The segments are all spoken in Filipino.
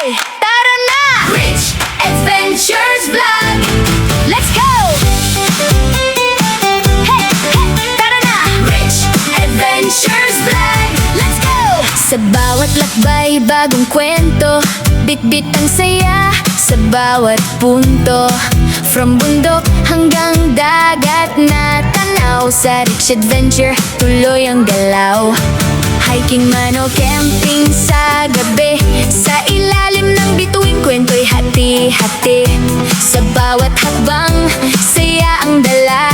Hey, tara na! Rich Adventures Vlog! Let's go! Hey, tara na! Rich Adventures Vlog! Let's go! Sa bawat lakbay, bagong kwento, bit-bit ang saya sa bawat punto. From bundok hanggang dagat na tanaw, sa Rich Adventure tuloy ang galaw. Hiking man o camping sa gabi, sa ilalim ng bituin kwento'y hati-hati. Sa bawat hakbang, saya ang dala.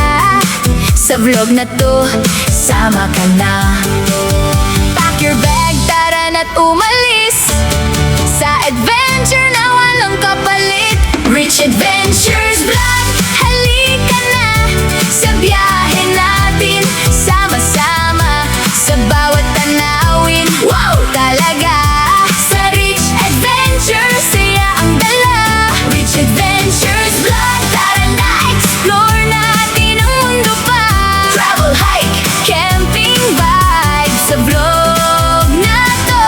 Sa vlog na to, sama ka na. Pack your bag, tara na't umalis sa adventure na walang kapalit. Rich Adventures Vlog, halika na sa biyahe natin. Sama-sama sa bawat tanawin. Wow! Talaga sa Rich Adventures, saya ang dala. Rich Adventures Vlog, tara na, explore natin ang mundo pa. Travel, hike, camping vibe sa vlog na to.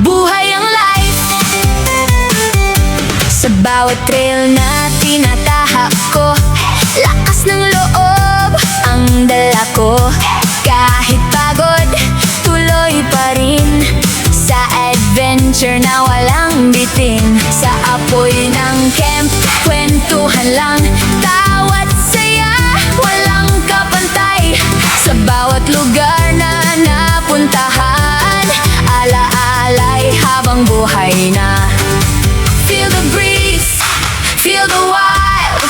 Buhay ang life. Sa bawat trail na tinatahak ko, lakas ng loob ang dala ko. Kahit pagod, tuloy pa rin sa adventure na walang bitin. Sa apoy ng camp, kwentuhan lang, tawa't saya, walang kapantay. Sa bawat lugar na napuntahan, ala-alay habang buhay na. Feel the breeze, feel the wild,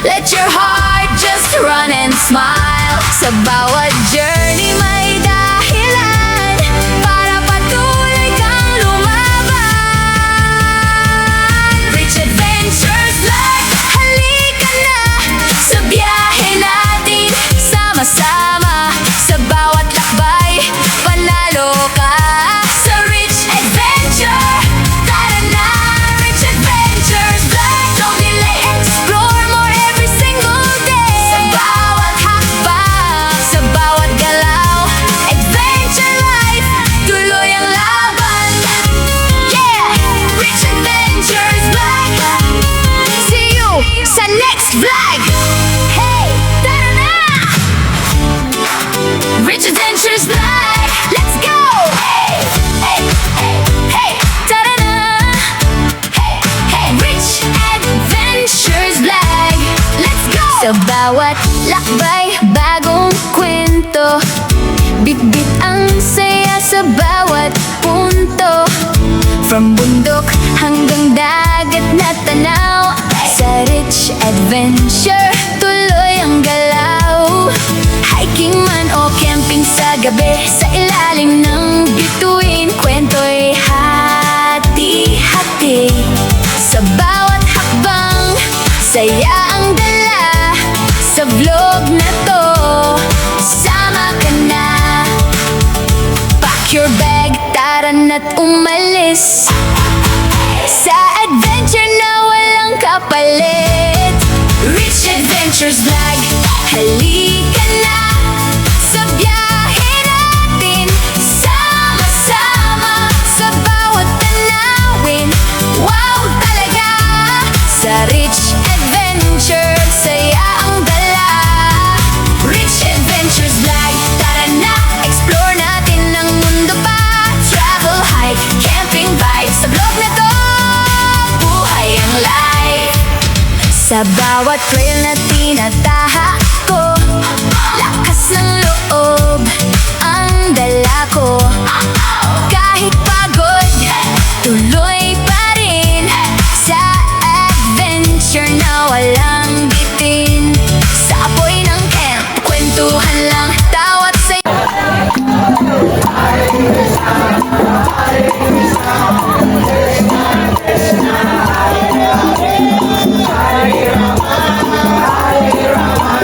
let your heart just run and smile. Sa bawat journey may dahilan para patuloy kang lumaban. Rich Adventures Vlog, halika na sa biyahe natin. Sama-sama sa bawat lakbay, panalo ka sa Rich Adventure. Tara na, Rich Adventures Vlog, don't delay, explore more every single day. Sa bawat hakbang, sa bawat galaw, adventure life, tuloy ang laban. Yeah! Rich Adventures Vlog, see you sa next vlog. Hey, tara na! Rich Adventures Vlog, let's go! Hey, hey, hey, hey, tara na! Hey, hey, Rich Adventures Vlog, let's go! Sa bawat lakbay, bagong kwento, bit-bit ang saya sa bawat punto. From bundok hanggang dagat na tanaw, sa Rich Adventure tuloy ang galaw. Hiking man o camping sa gabi, sa ilalim ng bituin kwento'y hati-hati. Sa bawat hakbang, saya ang dala. Sa vlog na to, sama ka na. Pack your bag, tara na't umalis sa adventure na walang kapalit. Rich Adventures Vlog, halika na sa biyahe natin. Sama-sama sa bawat tanawin. Wow, talaga sa Rich Adventure, saya ang dala. Rich Adventures Vlog, tara na, explore natin ang mundo pa. Travel, hike, camping vibes sa vlog na to. Buhay ang life. Sa bawat trail na tinatahak ko, lakas ng loob ang dala ko. Kahit pagod, tuloy pa rin sa adventure na walang bitin. Sa apoy ng camp, kwentuhan lang, tawat sa Hare Rama, Hare Rama,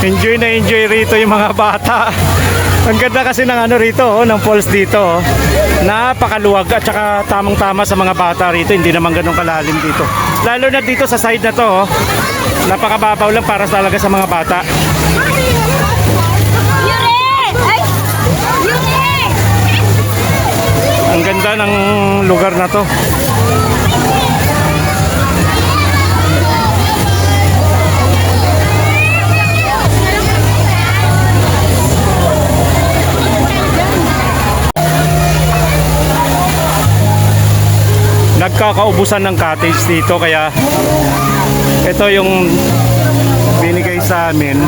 Enjoy na enjoy rito yung mga bata. Ang ganda kasi ng ano rito, ng falls dito. Napakaluwag at saka tamang-tama sa mga bata rito. Hindi naman ganun kalalim dito. Lalo na dito sa side na to, napakababaw lang para talaga sa mga bata. Ang ganda ng lugar na to. Nagkakaubusan ng cottage dito kaya ito yung binigay sa amin.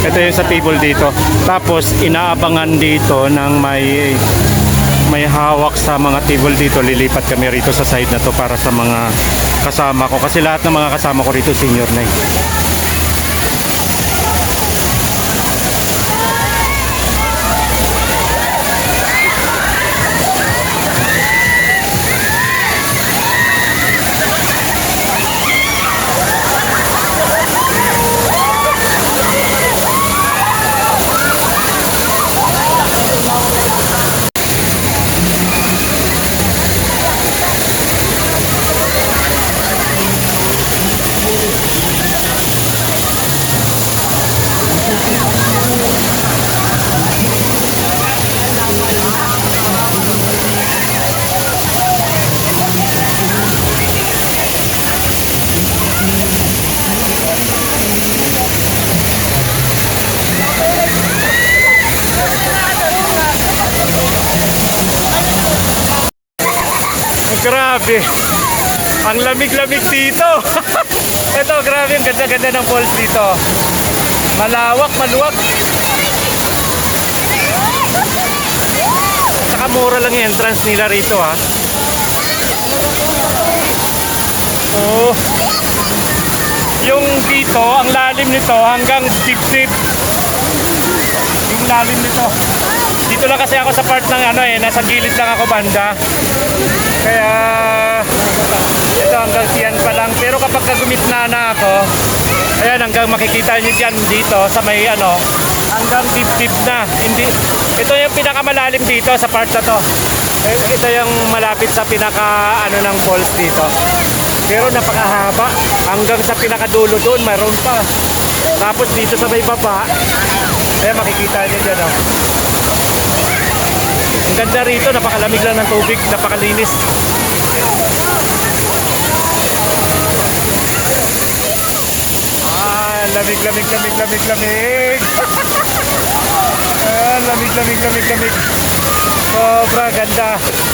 Ito yung sa table dito. Tapos inaabangan dito ng may hawak sa mga table dito. Lilipat kami rito sa side na to para sa mga kasama ko kasi lahat ng mga kasama ko rito senior na eh. Grabe. Ang lamig-lamig dito. Ito, grabe. Ang ganda-ganda ng falls dito. Malawak, maluwag. Saka mura lang yung entrance nila rito, ha. Oh. Yung dito, ang lalim nito hanggang dip-dip. Yung lalim nito. Dito lang kasi ako sa part ng ano eh, nasa gilid lang ako banda. Kaya ito hanggang siyan pa lang. Pero kapag gumitna na ako, ayan hanggang makikita nyo dyan dito sa may ano, hanggang dip-dip na. Hindi, ito yung pinakamalalim dito sa part na to. Ito yung malapit sa pinaka ano ng falls dito. Pero napakahaba. Hanggang sa pinakadulo doon, mayroon pa. Tapos dito sa may baba, ayan makikita nyo dyan oh. Ang ganda rito, napakalamig lang ng tubig, napakalinis. Lamig. Lamig. Sobra ganda.